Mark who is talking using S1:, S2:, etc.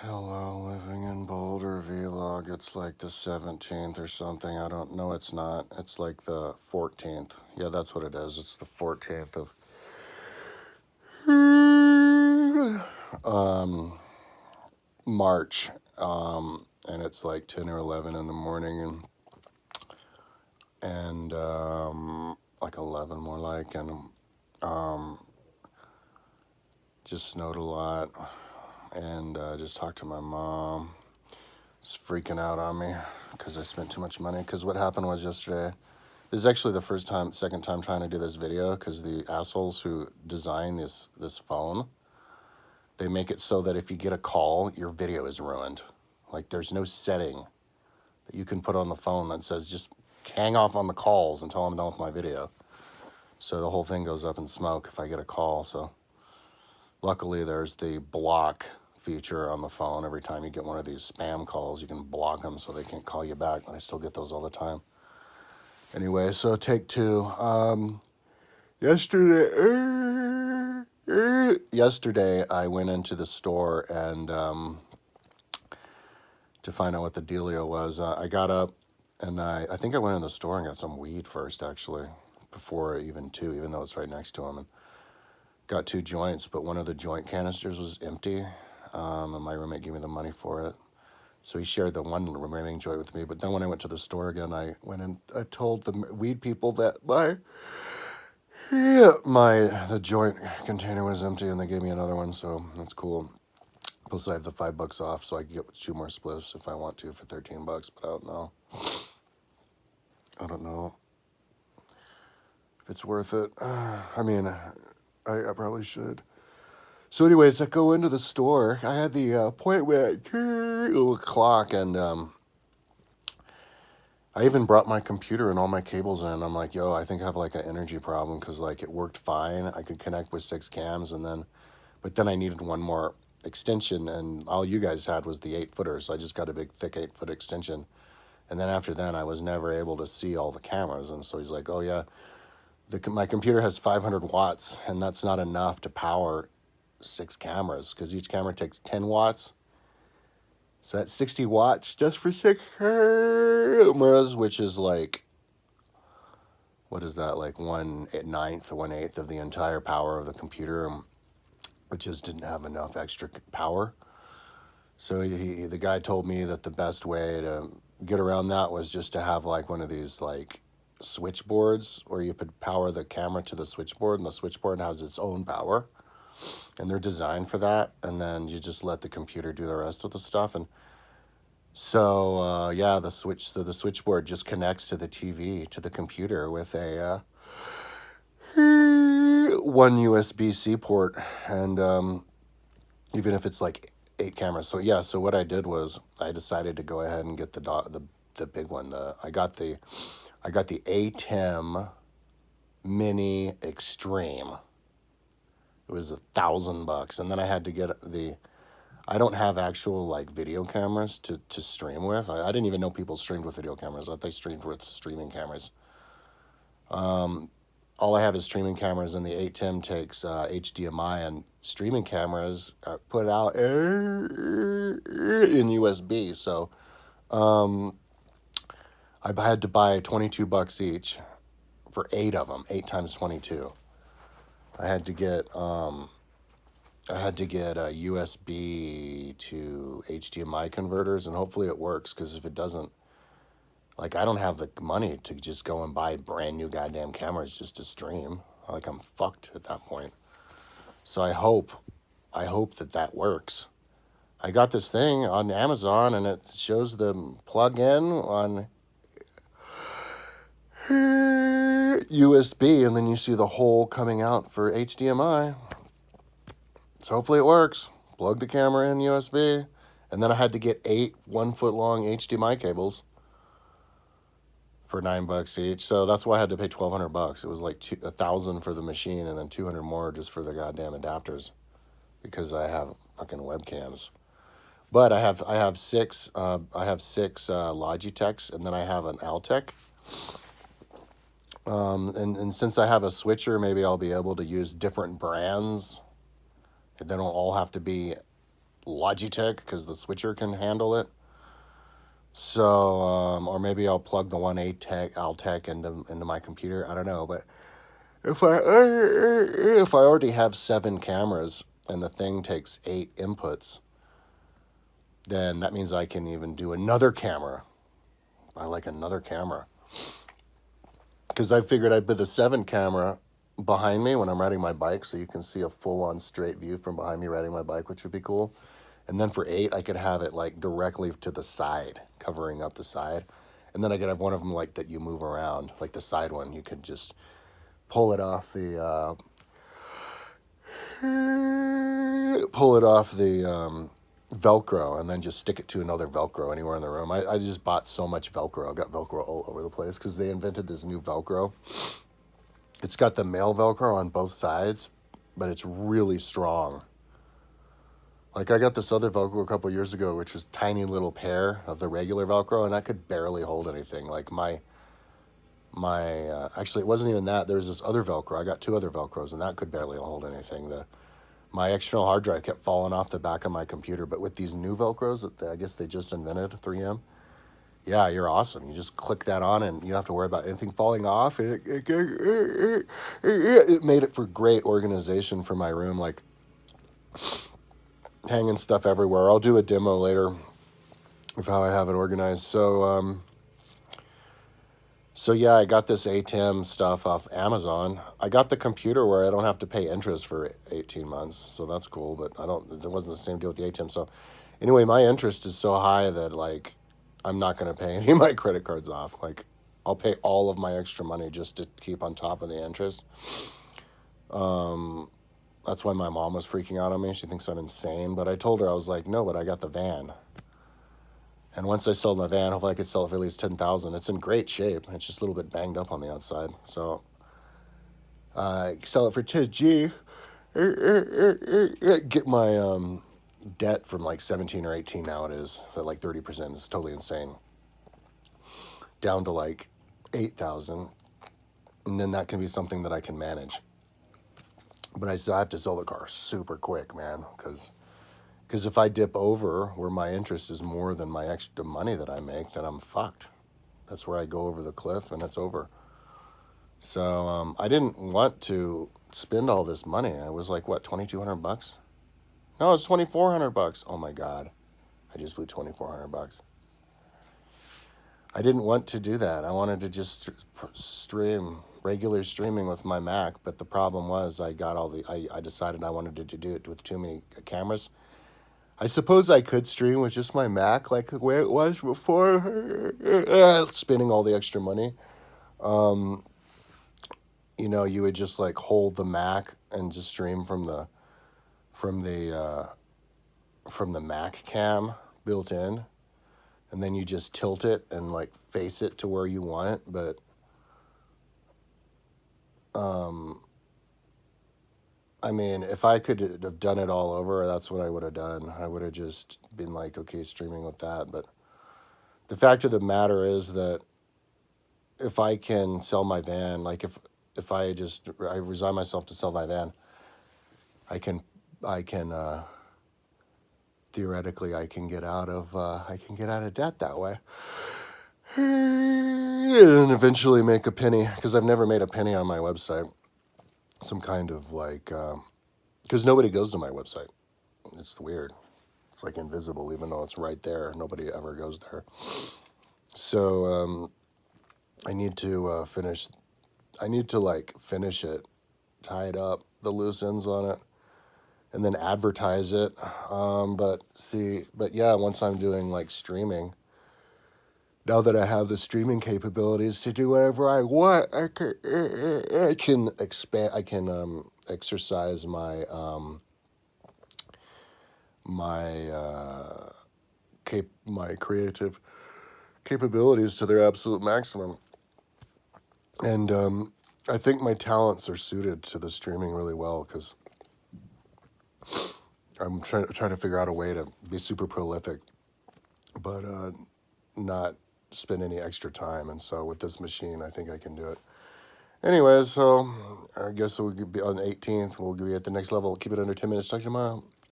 S1: Hello, living in Boulder vlog. It's like the 17th or something. I don't know. It's not. It's like the 14th. Yeah, that's what it is. It's the 14th of March. And it's like 10 or 11 in the morning and like 11 more like. And just snowed a lot. And just talked to my mom. It's freaking out on me because I spent too much money. Because what happened was yesterday, this is actually the second time trying to do this video because the assholes who design this phone, they make it so that if you get a call, your video is ruined. Like there's no setting that you can put on the phone that says just hang off on the calls until I'm done with my video. So the whole thing goes up in smoke if I get a call. So luckily there's the block feature on the phone. Every time you get one of these spam calls, you can block them so they can't call you back, but I still get those all the time. Anyway, so take two. Yesterday I went into the store and to find out what the dealio was. I got up and I think I went in the store and got some weed first, actually, before even though it's right next to him. And got two joints, but one of the joint canisters was empty, and my roommate gave me the money for it. So he shared the one remaining joint with me. But then when I went to the store again, I went and I told the weed people that the joint container was empty, and they gave me another one, so that's cool. Plus, I have the $5 off, so I can get two more spliffs if I want to for $13. But I don't know. I don't know if it's worth it. I mean, I probably should. So, anyways, I go into the store. I had the appointment at 2:00, and I even brought my computer and all my cables in. I'm like, yo, I think I have like an energy problem because like it worked fine. I could connect with 6 cams, but then I needed one more extension, and all you guys had was the 8-footer, so I just got a big thick 8-foot extension. And then after that, I was never able to see all the cameras, and so he's like, oh yeah, my computer has 500 watts, and that's not enough to power 6 cameras because each camera takes 10 watts. So that's 60 watts just for 6 cameras, which is like, what is that, like 1/8 of the entire power of the computer. It just didn't have enough extra power. So the guy told me that the best way to get around that was just to have like one of these like switchboards where you could power the camera to the switchboard, and the switchboard has its own power, and they're designed for that. And then you just let the computer do the rest of the stuff. And so yeah, the switchboard just connects to the TV to the computer with a one USB-C port, and even if it's like 8 cameras. So yeah, so what I did was I decided to go ahead and get the big one. I got the Atem Mini Extreme. It was $1,000, and then I had to get I don't have actual like video cameras to stream with. I didn't even know people streamed with video cameras. I thought they streamed with streaming cameras. All I have is streaming cameras, and the Atem takes HDMI, and streaming cameras are put out in USB. So I had to buy $22 each for 8 of them, 8 times 22. I had to get a USB to HDMI converters, and hopefully it works, because if it doesn't, like, I don't have the money to just go and buy brand new goddamn cameras just to stream. Like, I'm fucked at that point. So I hope that works. I got this thing on Amazon, and it shows the plug-in on USB, and then you see the hole coming out for HDMI. So hopefully it works. Plug the camera in USB, and then I had to get 8 1-foot-long HDMI cables for $9 each. So that's why I had to pay $1,200. It was like $1,000 for the machine, and then $200 more just for the goddamn adapters, because I have fucking webcams. But I have 6 Logitechs, and then I have an Altec. And since I have a switcher, maybe I'll be able to use different brands. They don't all have to be Logitech because the switcher can handle it. So, or maybe I'll plug the one Altec into my computer. I don't know, but if I already have 7 cameras and the thing takes 8 inputs, then that means I can even do another camera. I like another camera because I figured I'd put the 7 camera behind me when I'm riding my bike, so you can see a full-on straight view from behind me riding my bike, which would be cool. And then for 8, I could have it like directly to the side, covering up the side. And then I could have one of them like that you move around, like the side one. You could just pull it off the Velcro and then just stick it to another Velcro anywhere in the room. I just bought so much Velcro. I got Velcro all over the place because they invented this new Velcro. It's got the male Velcro on both sides, but it's really strong. Like I got this other Velcro a couple years ago, which was tiny little pair of the regular Velcro, and I could barely hold anything. Like actually it wasn't even that. There was this other Velcro. I got 2 other Velcros, and that could barely hold anything. My external hard drive kept falling off the back of my computer, but with these new Velcros that I guess they just invented, 3M, yeah, you're awesome. You just click that on, and you don't have to worry about anything falling off. It made it for great organization for my room, like hanging stuff everywhere. I'll do a demo later of how I have it organized. So yeah, I got this Atem stuff off Amazon. I got the computer where I don't have to pay interest for 18 months, so that's cool. But there wasn't the same deal with the Atem. So anyway, my interest is so high that like I'm not going to pay any of my credit cards off. Like I'll pay all of my extra money just to keep on top of the interest. That's why my mom was freaking out on me. She thinks I'm insane. But I told her, I was like, no, but I got the van. And once I sell the van, hopefully I could sell it for at least $10,000. It's in great shape. It's just a little bit banged up on the outside. So sell it for 10G. Get my debt from like 17 or 18 now it is. So like 30%. It's totally insane. Down to like 8,000. And then that can be something that I can manage. But I still have to sell the car super quick, man, because if I dip over where my interest is more than my extra money that I make, then I'm fucked. That's where I go over the cliff, and it's over. So I didn't want to spend all this money. It was like, what, $2,200? No, it's $2,400. Oh, my God. I just blew $2,400. I didn't want to do that. I wanted to just stream, regular streaming with my Mac, but the problem was I decided I wanted to do it with too many cameras. I suppose I could stream with just my Mac like the way it was before, spending all the extra money. You would just like hold the Mac and just stream from the Mac cam built in. And then you just tilt it and like face it to where you want. But I mean, if I could have done it all over, that's what I would have done. I would have just been like, okay, streaming with that. But the fact of the matter is that if I can sell my van, like if I resign myself to sell my van, I can theoretically I can get out of debt that way. And eventually make a penny, because I've never made a penny on my website. Some kind of like, because nobody goes to my website. It's weird. It's like invisible, even though it's right there. Nobody ever goes there. So I need to finish it, tie it up, the loose ends on it, and then advertise it. But yeah, once I'm doing like streaming, now that I have the streaming capabilities to do whatever I want, I can expand. I can exercise my my creative capabilities to their absolute maximum. And I think my talents are suited to the streaming really well, because I'm trying to figure out a way to be super prolific, but not spend any extra time. And so with this machine, I think I can do it. Anyways, so I guess we'll be on the 18th. We'll be at the next level. Keep it under 10 minutes. Talk to you tomorrow.